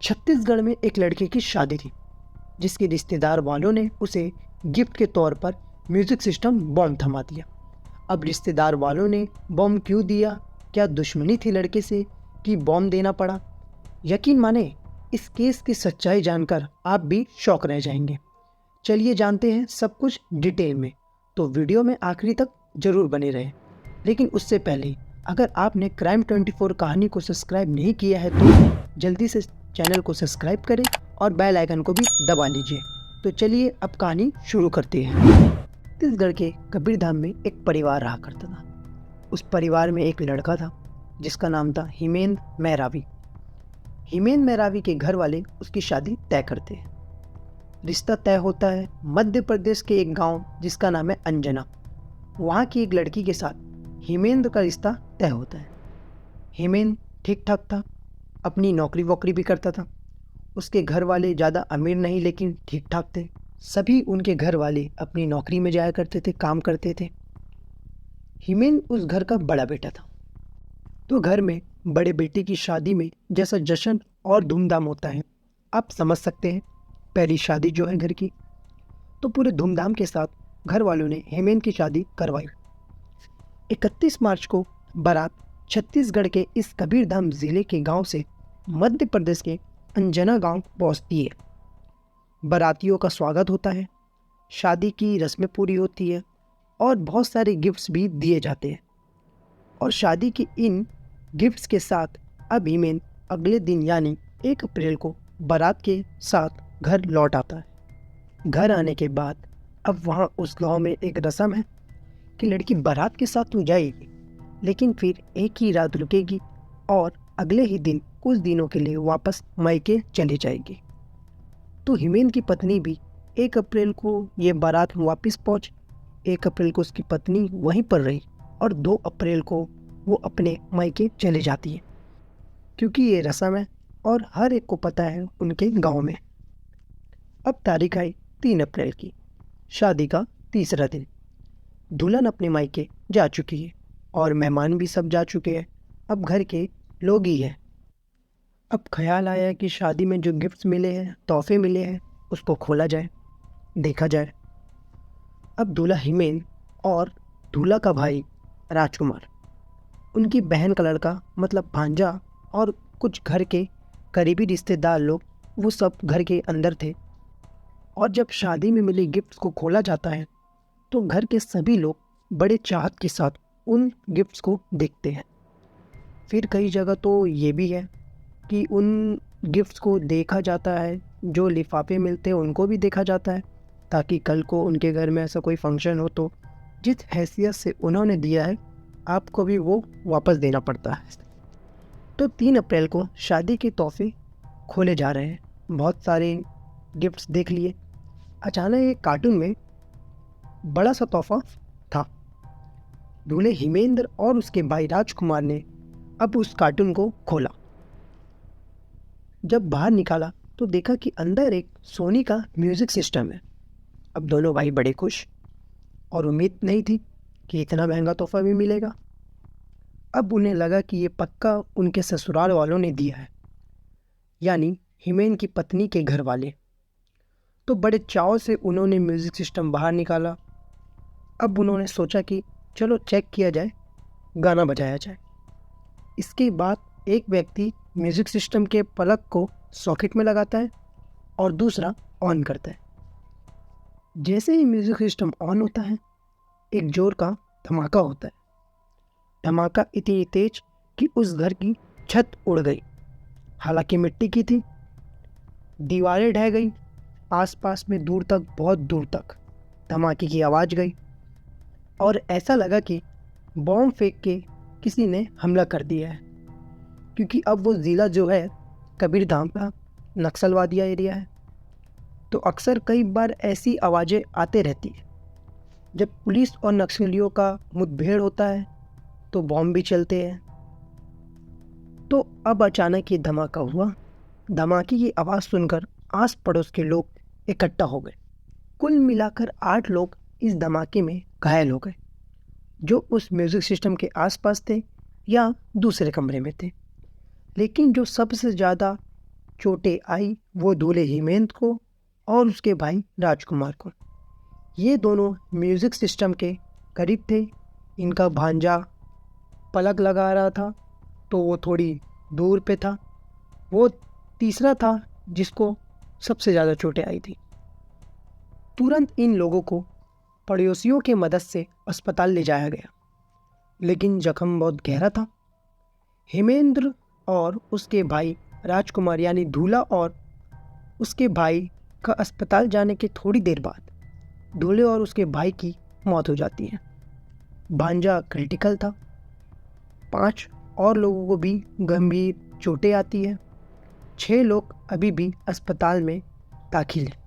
छत्तीसगढ़ में एक लड़के की शादी थी जिसके रिश्तेदार वालों ने उसे गिफ्ट के तौर पर म्यूजिक सिस्टम बॉम्ब थमा दिया। अब रिश्तेदार वालों ने बॉम्ब क्यों दिया, क्या दुश्मनी थी लड़के से कि बॉम्ब देना पड़ा? यकीन माने इस केस की सच्चाई जानकर आप भी शॉक रह जाएंगे। चलिए जानते हैं सब कुछ डिटेल में, तो वीडियो में आखिरी तक जरूर बने रहें। लेकिन उससे पहले अगर आपने क्राइम 24 कहानी को सब्सक्राइब नहीं किया है तो जल्दी से चैनल को सब्सक्राइब करें और बेल आइकन को भी दबा लीजिए। तो चलिए अब कहानी शुरू करते हैं। छत्तीसगढ़ के कबीरधाम में एक परिवार रहा करता था। उस परिवार में एक लड़का था जिसका नाम था हेमेंद्र मैरावी। हेमेंद्र मैरावी के घर वाले उसकी शादी तय करते हैं। रिश्ता तय होता है मध्य प्रदेश के एक गांव जिसका नाम है अंजना। वहाँ की एक लड़की के साथ हेमेंद्र का रिश्ता तय होता है। हेमेंद्र ठीक ठाक था, अपनी नौकरी वोकरी भी करता था। उसके घर वाले ज़्यादा अमीर नहीं लेकिन ठीक ठाक थे। सभी उनके घर वाले अपनी नौकरी में जाया करते थे, काम करते थे। हेमेंद्र उस घर का बड़ा बेटा था, तो घर में बड़े बेटे की शादी में जैसा जश्न और धूमधाम होता है आप समझ सकते हैं। पहली शादी जो है घर की, तो पूरे धूमधाम के साथ घर वालों ने हेमेंद्र की शादी करवाई। 31 मार्च को बारात छत्तीसगढ़ के इस कबीरधाम जिले के गांव से मध्य प्रदेश के अंजना गांव पहुंचती है। बारातियों का स्वागत होता है, शादी की रस्में पूरी होती है और बहुत सारे गिफ्ट्स भी दिए जाते हैं। और शादी की इन गिफ्ट्स के साथ अब हेमेंद्र अगले दिन यानी 1 अप्रैल को बारात के साथ घर लौट आता है। घर आने के बाद अब वहाँ उस गांव में एक रस्म है कि लड़की बारात के साथ तो जाएगी लेकिन फिर एक ही रात रुकेगी और अगले ही दिन कुछ दिनों के लिए वापस मायके चली जाएगी। तो हेमेंद्र की पत्नी भी 1 अप्रैल को ये बारात वापस पहुंच। 1 अप्रैल को उसकी पत्नी वहीं पर रही और 2 अप्रैल को वो अपने मायके चले जाती है, क्योंकि ये रस्म है और हर एक को पता है उनके गांव में। अब तारीख आई 3 अप्रैल की, शादी का तीसरा दिन। दुल्हन अपने मायके जा चुकी है और मेहमान भी सब जा चुके हैं। अब घर के लोग ही हैं। अब ख्याल आया कि शादी में जो गिफ्ट्स मिले हैं, तोहफे मिले हैं, उसको खोला जाए, देखा जाए। अब दूल्हा हेमेंद्र और दूल्हा का भाई राजकुमार, उनकी बहन का लड़का मतलब भांजा और कुछ घर के करीबी रिश्तेदार लोग, वो सब घर के अंदर थे। और जब शादी में मिले गिफ्ट्स को खोला जाता है तो घर के सभी लोग बड़े चाहत के साथ उन गिफ्ट्स को देखते हैं। फिर कई जगह तो ये भी है कि उन गिफ्ट्स को देखा जाता है, जो लिफाफे मिलते हैं उनको भी देखा जाता है, ताकि कल को उनके घर में ऐसा कोई फंक्शन हो तो जिस हैसियत से उन्होंने दिया है आपको भी वो वापस देना पड़ता है। तो 3 अप्रैल को शादी के तोहफे खोले जा रहे हैं। बहुत सारे गिफ्ट्स देख लिए। अचानक एक कार्टून में बड़ा सा तोहफा था। दूल्हे हेमेंद्र और उसके भाई राजकुमार ने अब उस कार्टून को खोला। जब बाहर निकाला तो देखा कि अंदर एक सोनी का म्यूज़िक सिस्टम है। अब दोनों भाई बड़े खुश, और उम्मीद नहीं थी कि इतना महंगा तोहफा भी मिलेगा। अब उन्हें लगा कि ये पक्का उनके ससुराल वालों ने दिया है, यानी हेमेंद्र की पत्नी के घर वाले। तो बड़े चाव से उन्होंने म्यूज़िक सिस्टम बाहर निकाला। अब उन्होंने सोचा कि चलो चेक किया जाए, गाना बजाया जाए। इसके बाद एक व्यक्ति म्यूज़िक सिस्टम के प्लग को सॉकेट में लगाता है और दूसरा ऑन करता है। जैसे ही म्यूज़िक सिस्टम ऑन होता है एक ज़ोर का धमाका होता है। धमाका इतनी तेज कि उस घर की छत उड़ गई। हालांकि मिट्टी की थी, दीवारें ढह गई, आसपास में दूर तक, बहुत दूर तक धमाके की आवाज़ गई और ऐसा लगा कि बॉम्ब फेंक के किसी ने हमला कर दिया है, क्योंकि अब वो ज़िला जो है कबीरधाम का नक्सलवादिया एरिया है। तो अक्सर कई बार ऐसी आवाज़ें आते रहती है। जब पुलिस और नक्सलियों का मुठभेड़ होता है तो बॉम्ब भी चलते हैं। तो अब अचानक ये धमाका हुआ। धमाके की आवाज़ सुनकर आस पड़ोस के लोग इकट्ठा हो गए। कुल मिलाकर 8 लोग इस धमाके में घायल हो गए, जो उस म्यूज़िक सिस्टम के आसपास थे या दूसरे कमरे में थे। लेकिन जो सबसे ज़्यादा चोटें आई वो दूल्हे हेमेंद्र को और उसके भाई राजकुमार को। ये दोनों म्यूज़िक सिस्टम के करीब थे। इनका भांजा पलक लगा रहा था तो वो थोड़ी दूर पे था। वो तीसरा था जिसको सबसे ज़्यादा चोटें आई थी। तुरंत इन लोगों को पड़ोसियों की मदद से अस्पताल ले जाया गया, लेकिन जख्म बहुत गहरा था। हेमेंद्र और उसके भाई राजकुमार यानी दूल्हा और उसके भाई का अस्पताल जाने के थोड़ी देर बाद दूल्हे और उसके भाई की मौत हो जाती है। भांजा क्रिटिकल था। 5 और लोगों को भी गंभीर चोटें आती है। 6 लोग अभी भी अस्पताल में दाखिल हैं।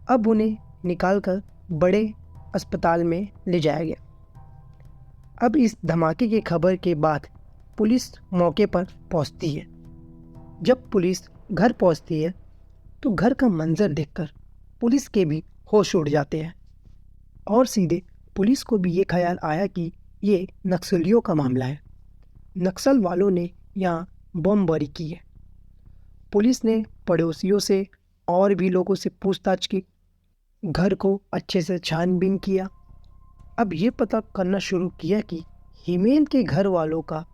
अब उन्हें निकालकर बड़े अस्पताल में ले जाया गया। अब इस धमाके की खबर के बाद पुलिस मौके पर पहुंचती है। जब पुलिस घर पहुंचती है तो घर का मंजर देखकर पुलिस के भी होश उड़ जाते हैं और सीधे पुलिस को भी ये ख्याल आया कि ये नक्सलियों का मामला है। नक्सल वालों ने यहाँ बमबारी की है। पुलिस ने पड़ोसियों से और भी लोगों से पूछताछ की, घर को अच्छे से छानबीन किया। अब ये पता करना शुरू किया कि हेमेंद्र के घर वालों का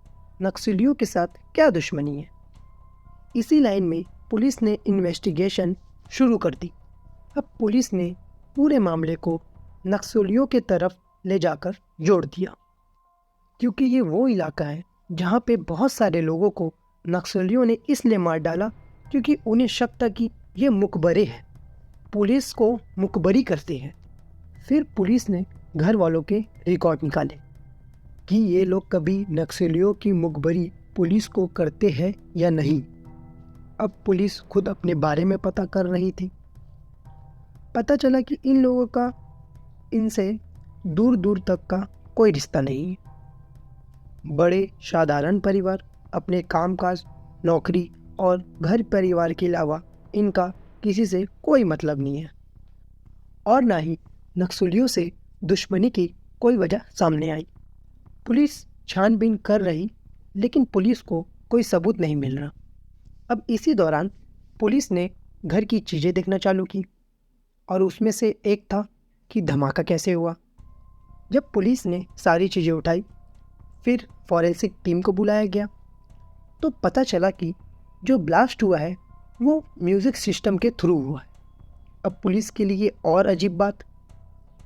नक्सलियों के साथ क्या दुश्मनी है। इसी लाइन में पुलिस ने इन्वेस्टिगेशन शुरू कर दी। अब पुलिस ने पूरे मामले को नक्सलियों के तरफ ले जाकर जोड़ दिया, क्योंकि ये वो इलाका है जहाँ पे बहुत सारे लोगों को नक्सलियों ने इसलिए मार डाला क्योंकि उन्हें शक था कि ये मुखबरे हैं, पुलिस को मुखबरी करते हैं। फिर पुलिस ने घर वालों के रिकॉर्ड निकाले कि ये लोग कभी नक्सलियों की मुखबरी पुलिस को करते हैं या नहीं। अब पुलिस खुद अपने बारे में पता कर रही थी। पता चला कि इन लोगों का इनसे दूर दूर तक का कोई रिश्ता नहीं है। बड़े साधारण परिवार, अपने कामकाज, नौकरी और घर परिवार के अलावा इनका किसी से कोई मतलब नहीं है और ना ही नक्सलियों से दुश्मनी की कोई वजह सामने आई। पुलिस छानबीन कर रही, लेकिन पुलिस को कोई सबूत नहीं मिल रहा। अब इसी दौरान पुलिस ने घर की चीज़ें देखना चालू की और उसमें से एक था कि धमाका कैसे हुआ। जब पुलिस ने सारी चीज़ें उठाई, फिर फॉरेंसिक टीम को बुलाया गया तो पता चला कि जो ब्लास्ट हुआ है वो म्यूज़िक सिस्टम के थ्रू हुआ है। अब पुलिस के लिए और अजीब बात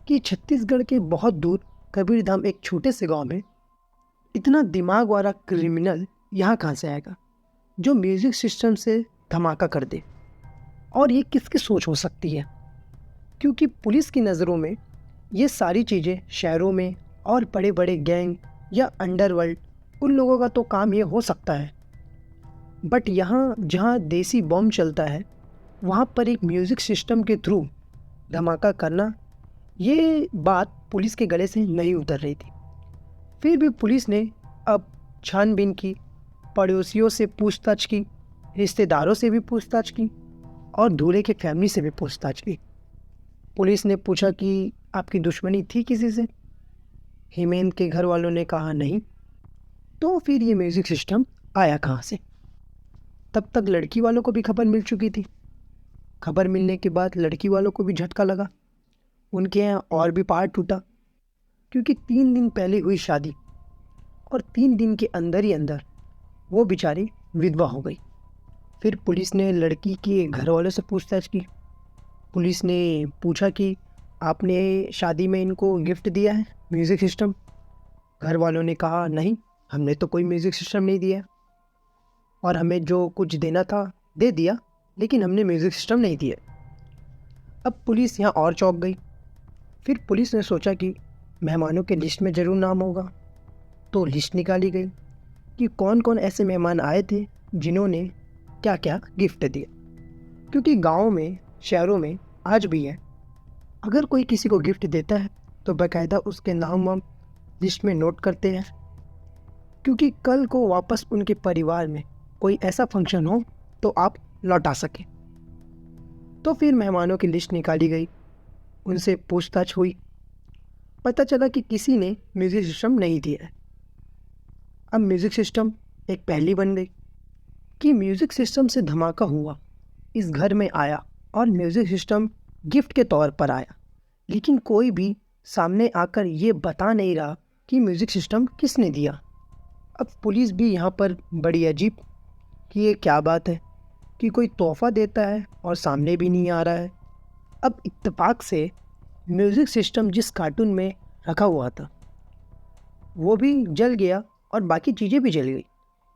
कि छत्तीसगढ़ के बहुत दूर कबीरधाम एक छोटे से गांव में इतना दिमाग वाला क्रिमिनल यहाँ कहाँ से आएगा जो म्यूज़िक सिस्टम से धमाका कर दे। और ये किसकी सोच हो सकती है, क्योंकि पुलिस की नज़रों में ये सारी चीज़ें शहरों में और बड़े बड़े गैंग या अंडरवर्ल्ड उन लोगों का तो काम ये हो सकता है, बट यहाँ जहाँ देसी बम चलता है वहाँ पर एक म्यूज़िक सिस्टम के थ्रू धमाका करना, ये बात पुलिस के गले से नहीं उतर रही थी। फिर भी पुलिस ने अब छानबीन की, पड़ोसियों से पूछताछ की, रिश्तेदारों से भी पूछताछ की और दूल्हे के फैमिली से भी पूछताछ की। पुलिस ने पूछा कि आपकी दुश्मनी थी किसी से? हेमेंद्र के घर वालों ने कहा नहीं। तो फिर ये म्यूज़िक सिस्टम आया कहाँ से? तब तक लड़की वालों को भी खबर मिल चुकी थी। खबर मिलने के बाद लड़की वालों को भी झटका लगा। उनके यहाँ और भी पहाड़ टूटा, क्योंकि 3 दिन पहले हुई शादी और 3 दिन के अंदर ही अंदर वो बेचारी विधवा हो गई। फिर पुलिस ने लड़की के घर वालों से पूछताछ की। पुलिस ने पूछा कि आपने शादी में इनको गिफ्ट दिया है म्यूज़िक सिस्टम? घर वालों ने कहा नहीं, हमने तो कोई म्यूज़िक सिस्टम नहीं दिया और हमें जो कुछ देना था दे दिया, लेकिन हमने म्यूज़िक सिस्टम नहीं दिया। अब पुलिस यहाँ और चौंक गई। फिर पुलिस ने सोचा कि मेहमानों के लिस्ट में ज़रूर नाम होगा, तो लिस्ट निकाली गई कि कौन कौन ऐसे मेहमान आए थे जिन्होंने क्या क्या गिफ्ट दिया। क्योंकि गाँव में, शहरों में आज भी है, अगर कोई किसी को गिफ्ट देता है तो बाकायदा उसके नाम वाम लिस्ट में नोट करते हैं, क्योंकि कल को वापस उनके परिवार में कोई ऐसा फंक्शन हो तो आप लौटा सकें। तो फिर मेहमानों की लिस्ट निकाली गई, उनसे पूछताछ हुई। पता चला कि किसी ने म्यूज़िक सिस्टम नहीं दिया है। अब म्यूज़िक सिस्टम एक पहेली बन गई। कि म्यूज़िक सिस्टम से धमाका हुआ, इस घर में आया और म्यूज़िक सिस्टम गिफ्ट के तौर पर आया, लेकिन कोई भी सामने आकर ये बता नहीं रहा कि म्यूज़िक सिस्टम किसने दिया। अब पुलिस भी यहाँ पर बड़ी अजीब कि ये क्या बात है कि कोई तोहफ़ा देता है और सामने भी नहीं आ रहा है। अब इत्तेफाक से म्यूज़िक सिस्टम जिस कार्टून में रखा हुआ था वो भी जल गया और बाकी चीज़ें भी जल गई,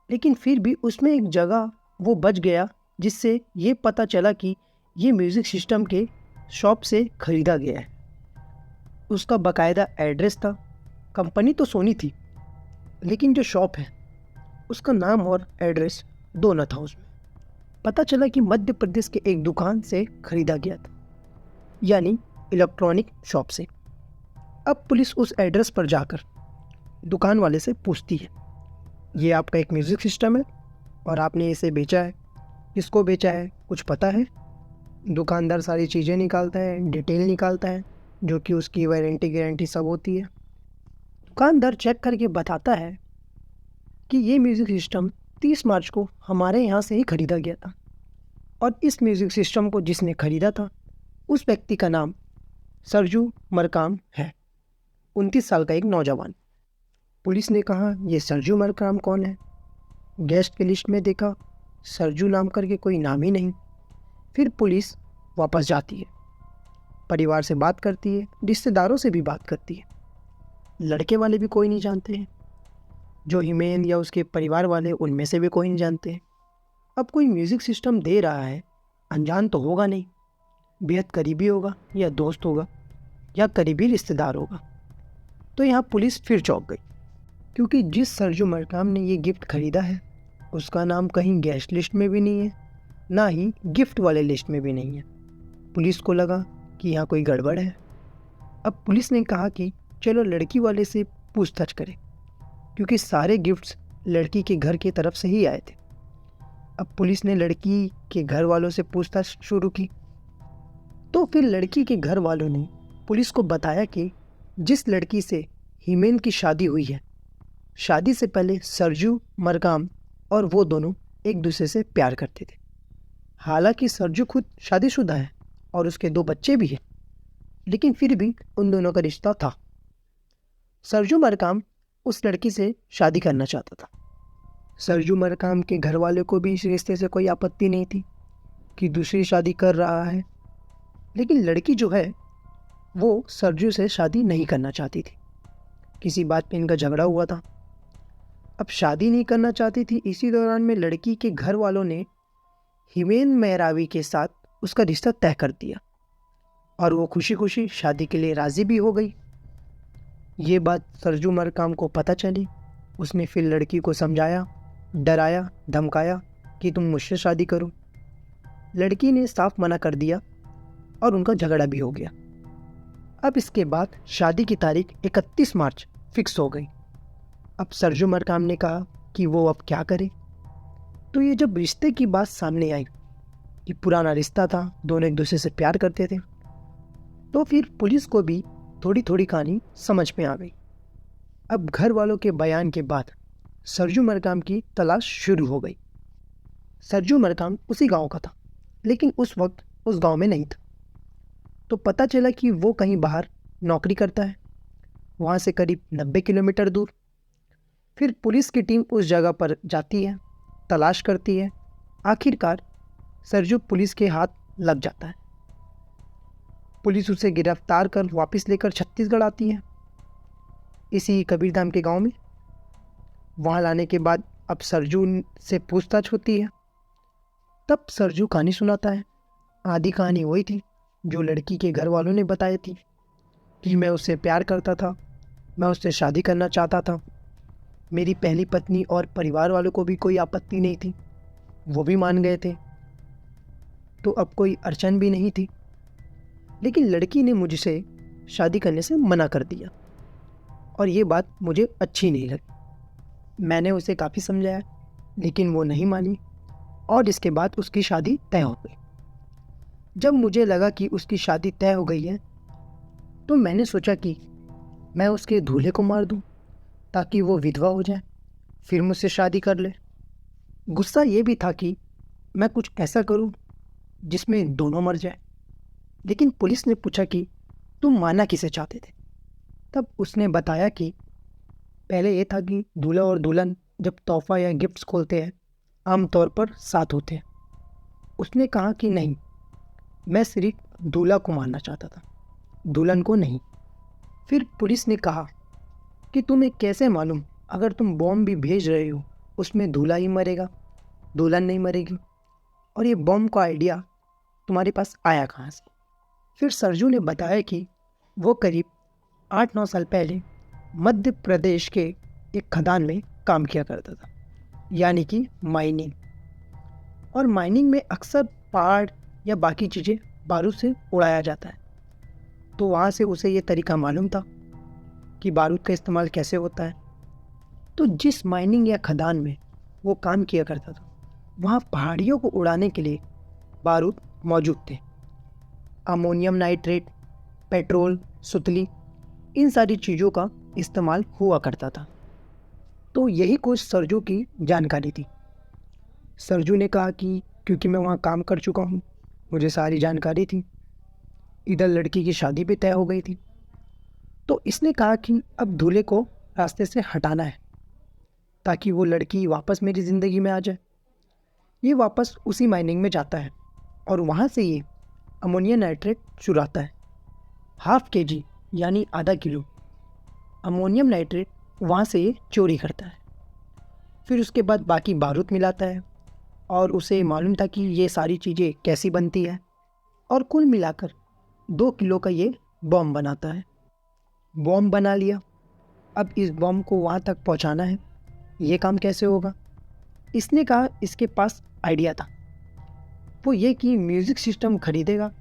लेकिन फिर भी उसमें एक जगह वो बच गया जिससे ये पता चला कि ये म्यूज़िक सिस्टम के शॉप से ख़रीदा गया है। उसका बाकायदा एड्रेस था। कंपनी तो सोनी थी, लेकिन जो शॉप है उसका नाम और एड्रेस दोनों था। उसमें पता चला कि मध्य प्रदेश के एक दुकान से ख़रीदा गया था, यानी इलेक्ट्रॉनिक शॉप से। अब पुलिस उस एड्रेस पर जाकर दुकान वाले से पूछती है, ये आपका एक म्यूज़िक सिस्टम है और आपने इसे बेचा है, किसको बेचा है कुछ पता है? दुकानदार सारी चीज़ें निकालता है, डिटेल निकालता है, जो कि उसकी वारंटी गारंटी सब होती है। दुकानदार चेक करके बताता है कि ये म्यूज़िक सिस्टम 30 मार्च को हमारे यहाँ से ही ख़रीदा गया था और इस म्यूज़िक सिस्टम को जिसने ख़रीदा था उस व्यक्ति का नाम सरजू मरकाम है, 29 साल का एक नौजवान। पुलिस ने कहा, ये सरजू मरकाम कौन है? गेस्ट की लिस्ट में देखा, सरजू नाम करके कोई नाम ही नहीं। फिर पुलिस वापस जाती है, परिवार से बात करती है, रिश्तेदारों से भी बात करती है। लड़के वाले भी कोई नहीं जानते हैं, जो हिमेन या उसके परिवार वाले उनमें से भी कोई नहीं जानते हैं। अब कोई म्यूज़िक सिस्टम दे रहा है, अनजान तो होगा नहीं, बेहद करीबी होगा या दोस्त होगा या करीबी रिश्तेदार होगा। तो यहाँ पुलिस फिर चौंक गई, क्योंकि जिस सरजू मरकाम ने ये गिफ्ट ख़रीदा है उसका नाम कहीं गेस्ट लिस्ट में भी नहीं है, ना ही गिफ्ट वाले लिस्ट में भी नहीं है। पुलिस को लगा कि यहाँ कोई गड़बड़ है। अब पुलिस ने कहा कि चलो लड़की वाले से पूछताछ करें, क्योंकि सारे गिफ्ट्स लड़की के घर की तरफ से ही आए थे। अब पुलिस ने लड़की के घर वालों से पूछताछ शुरू की, तो फिर लड़की के घर वालों ने पुलिस को बताया कि जिस लड़की से हिमेन की शादी हुई है, शादी से पहले सरजू मरकाम और वो दोनों एक दूसरे से प्यार करते थे। हालांकि सरजू खुद शादीशुदा है और उसके 2 बच्चे भी हैं, लेकिन फिर भी उन दोनों का रिश्ता था। सरजू मरकाम उस लड़की से शादी करना चाहता था। सरजू मरकाम के घर वाले को भी इस रिश्ते से कोई आपत्ति नहीं थी कि दूसरी शादी कर रहा है, लेकिन लड़की जो है वो सरजू से शादी नहीं करना चाहती थी। किसी बात पे इनका झगड़ा हुआ था। अब शादी नहीं करना चाहती थी, इसी दौरान में लड़की के घर वालों ने हिमेन मेहरावी के साथ उसका रिश्ता तय कर दिया और वो खुशी खुशी शादी के लिए राज़ी भी हो गई। ये बात सरजू मरकाम को पता चली। उसने फिर लड़की को समझाया, डराया, धमकाया कि तुम मुझसे शादी करो। लड़की ने साफ मना कर दिया और उनका झगड़ा भी हो गया। अब इसके बाद शादी की तारीख 31 मार्च फिक्स हो गई। अब सरजू मरकाम ने कहा कि वो अब क्या करे। तो ये जब रिश्ते की बात सामने आई कि पुराना रिश्ता था, दोनों एक दूसरे से प्यार करते थे, तो फिर पुलिस को भी थोड़ी थोड़ी कहानी समझ में आ गई। अब घर वालों के बयान के बाद सरजू मरकाम की तलाश शुरू हो गई। सरजू मरकाम उसी गांव का था, लेकिन उस वक्त उस गांव में नहीं था। तो पता चला कि वो कहीं बाहर नौकरी करता है, वहाँ से करीब 90 किलोमीटर दूर। फिर पुलिस की टीम उस जगह पर जाती है, तलाश करती है। आखिरकार सरजू पुलिस के हाथ लग जाता है। पुलिस उसे गिरफ्तार कर वापस लेकर छत्तीसगढ़ आती है, इसी कबीरधाम के गांव में। वहाँ लाने के बाद अब सरजू से पूछताछ होती है। तब सरजू कहानी सुनाता है। आधी कहानी वही थी जो लड़की के घर वालों ने बताई थी कि मैं उससे प्यार करता था, मैं उससे शादी करना चाहता था। मेरी पहली पत्नी और परिवार वालों को भी कोई आपत्ति नहीं थी, वो भी मान गए थे, तो अब कोई अड़चन भी नहीं थी। लेकिन लड़की ने मुझसे शादी करने से मना कर दिया और ये बात मुझे अच्छी नहीं लगी। मैंने उसे काफ़ी समझाया, लेकिन वो नहीं मानी और इसके बाद उसकी शादी तय हो गई। जब मुझे लगा कि उसकी शादी तय हो गई है, तो मैंने सोचा कि मैं उसके दूल्हे को मार दूं ताकि वो विधवा हो जाए, फिर मुझसे शादी कर ले। गुस्सा ये भी था कि मैं कुछ ऐसा करूं जिसमें दोनों मर जाए। लेकिन पुलिस ने पूछा कि तुम मारना किसे चाहते थे। तब उसने बताया कि पहले ये था कि दूल्हा और दुल्हन जब तोहफा या गिफ्ट्स खोलते हैं आमतौर पर साथ होते हैं। उसने कहा कि नहीं, मैं सिर्फ दूल्हा को मारना चाहता था, दुल्हन को नहीं। फिर पुलिस ने कहा कि तुम्हें कैसे मालूम, अगर तुम बॉम्ब भी भेज रहे हो उसमें दूल्हा ही मरेगा, दुल्हन नहीं मरेगी, और ये बॉम्ब का आइडिया तुम्हारे पास आया कहाँ से। फिर सरजू ने बताया कि वो करीब 8-9 साल पहले मध्य प्रदेश के एक खदान में काम किया करता था, यानी कि माइनिंग। और माइनिंग में अक्सर पहाड़ या बाकी चीज़ें बारूद से उड़ाया जाता है। तो वहाँ से उसे ये तरीका मालूम था कि बारूद का इस्तेमाल कैसे होता है। तो जिस माइनिंग या खदान में वो काम किया करता था वहाँ पहाड़ियों को उड़ाने के लिए बारूद मौजूद थे। अमोनियम नाइट्रेट, पेट्रोल, सुतली, इन सारी चीज़ों का इस्तेमाल हुआ करता था। तो यही कुछ सरजू की जानकारी थी। सरजू ने कहा कि क्योंकि मैं वहाँ काम कर चुका हूँ, मुझे सारी जानकारी थी। इधर लड़की की शादी भी तय हो गई थी। तो इसने कहा कि अब दूल्हे को रास्ते से हटाना है ताकि वो लड़की वापस मेरी ज़िंदगी में आ जाए। ये वापस उसी माइनिंग में जाता है और वहाँ से ये अमोनियम नाइट्रेट चुराता है। 1/2 kg यानी आधा किलो अमोनियम नाइट्रेट वहाँ से ये चोरी करता है। फिर उसके बाद बाकी बारूद मिलाता है और उसे मालूम था कि ये सारी चीज़ें कैसी बनती है, और कुल मिलाकर 2 किलो का ये बॉम्ब बनाता है। बॉम्ब बना लिया। अब इस बॉम्ब को वहाँ तक पहुँचाना है, ये काम कैसे होगा। इसने कहा इसके पास आइडिया था, वो ये कि म्यूज़िक सिस्टम खरीदेगा,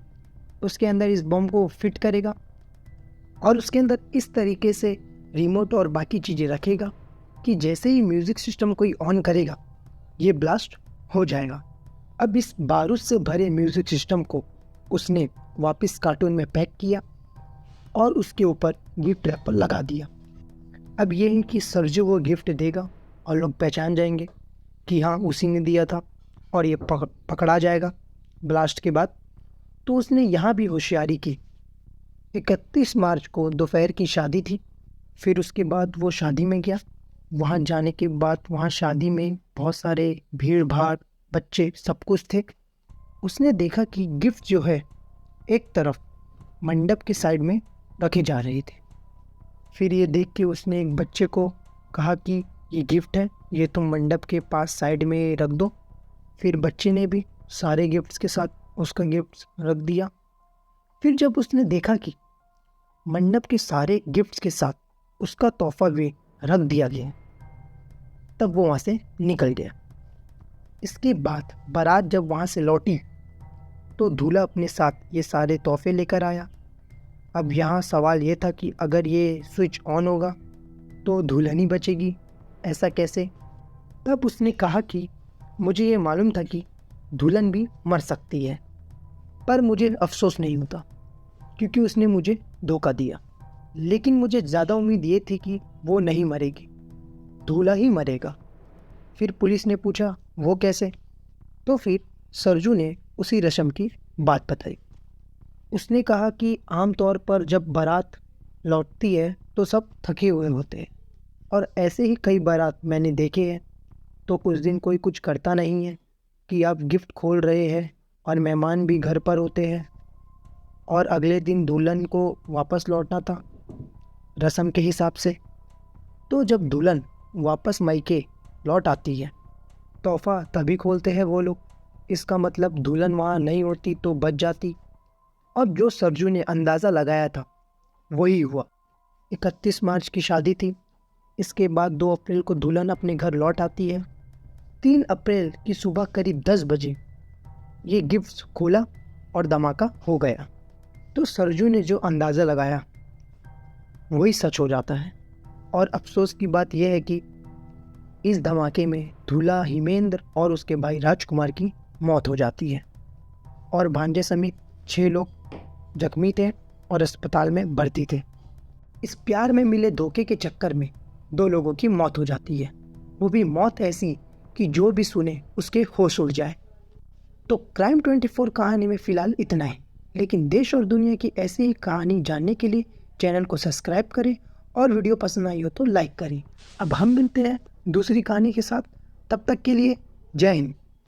उसके अंदर इस बॉम्ब को फिट करेगा और उसके अंदर इस तरीके से रिमोट और बाकी चीज़ें रखेगा कि जैसे ही म्यूज़िक सिस्टम कोई ऑन करेगा ये ब्लास्ट हो जाएगा। अब इस बारूद से भरे म्यूज़िक सिस्टम को उसने वापस कार्टून में पैक किया और उसके ऊपर गिफ्ट रैपर लगा दिया। अब ये है कि सरजू वो गिफ्ट देगा और लोग पहचान जाएंगे कि हाँ उसी ने दिया था और ये पकड़ा जाएगा ब्लास्ट के बाद। तो उसने यहाँ भी होशियारी की। 31 मार्च को दोपहर की शादी थी। फिर उसके बाद वो शादी में गया। वहाँ जाने के बाद वहाँ शादी में बहुत सारे भीड़ भाड़, बच्चे, सब कुछ थे। उसने देखा कि गिफ्ट जो है एक तरफ मंडप के साइड में रखे जा रहे थे। फिर ये देख के उसने एक बच्चे को कहा कि ये गिफ्ट है, ये तुम मंडप के पास साइड में रख दो। फिर बच्चे ने भी सारे गिफ्ट्स के साथ उसका गिफ्ट रख दिया। फिर जब उसने देखा कि मंडप के सारे गिफ्ट्स के साथ उसका तोहफा भी रख दिया गया, तब वो वहाँ से निकल गया। इसके बाद बारात जब वहाँ से लौटी तो दूल्हा अपने साथ ये सारे तोहफे लेकर आया। अब यहाँ सवाल ये था कि अगर ये स्विच ऑन होगा तो दुल्हन ही बचेगी, ऐसा कैसे। तब उसने कहा कि मुझे ये मालूम था कि दुल्हन भी मर सकती है, पर मुझे अफसोस नहीं होता क्योंकि उसने मुझे धोखा दिया। लेकिन मुझे ज़्यादा उम्मीद ये थी कि वो नहीं मरेगी, दूल्हा ही मरेगा। फिर पुलिस ने पूछा वो कैसे। तो फिर सरजू ने उसी रस्म की बात बताई। उसने कहा कि आमतौर पर जब बारात लौटती है तो सब थके हुए होते हैं, और ऐसे ही कई बारात मैंने देखे हैं। तो कुछ दिन कोई कुछ करता नहीं है कि आप गिफ्ट खोल रहे हैं और मेहमान भी घर पर होते हैं, और अगले दिन दुल्हन को वापस लौटना था रस्म के हिसाब से। तो जब दुल्हन वापस मायके लौट आती है, तोहफा तभी खोलते हैं वो लोग। इसका मतलब दुल्हन वहाँ नहीं होती तो बच जाती। अब जो सरजू ने अंदाज़ा लगाया था वही हुआ। 31 मार्च की शादी थी। इसके बाद 2 अप्रैल को दुल्हन अपने घर लौट आती है। 3 अप्रैल की सुबह करीब 10 बजे ये गिफ्ट्स खोला और धमाका हो गया। तो सरजू ने जो अंदाज़ा लगाया वही सच हो जाता है। और अफसोस की बात यह है कि इस धमाके में दूल्हा हिमेंद्र और उसके भाई राजकुमार की मौत हो जाती है, और भांजे समेत 6 लोग जख्मी थे और अस्पताल में भर्ती थे। इस प्यार में मिले धोखे के चक्कर में 2 लोगों की मौत हो जाती है। वो भी मौत ऐसी कि जो भी सुने उसके होश उड़ जाए। तो क्राइम 24 कहानी में फ़िलहाल इतना है, लेकिन देश और दुनिया की ऐसी ही कहानी जानने के लिए चैनल को सब्सक्राइब करें और वीडियो पसंद आई हो तो लाइक करें। अब हम मिलते हैं दूसरी कहानी के साथ, तब तक के लिए जय हिंद।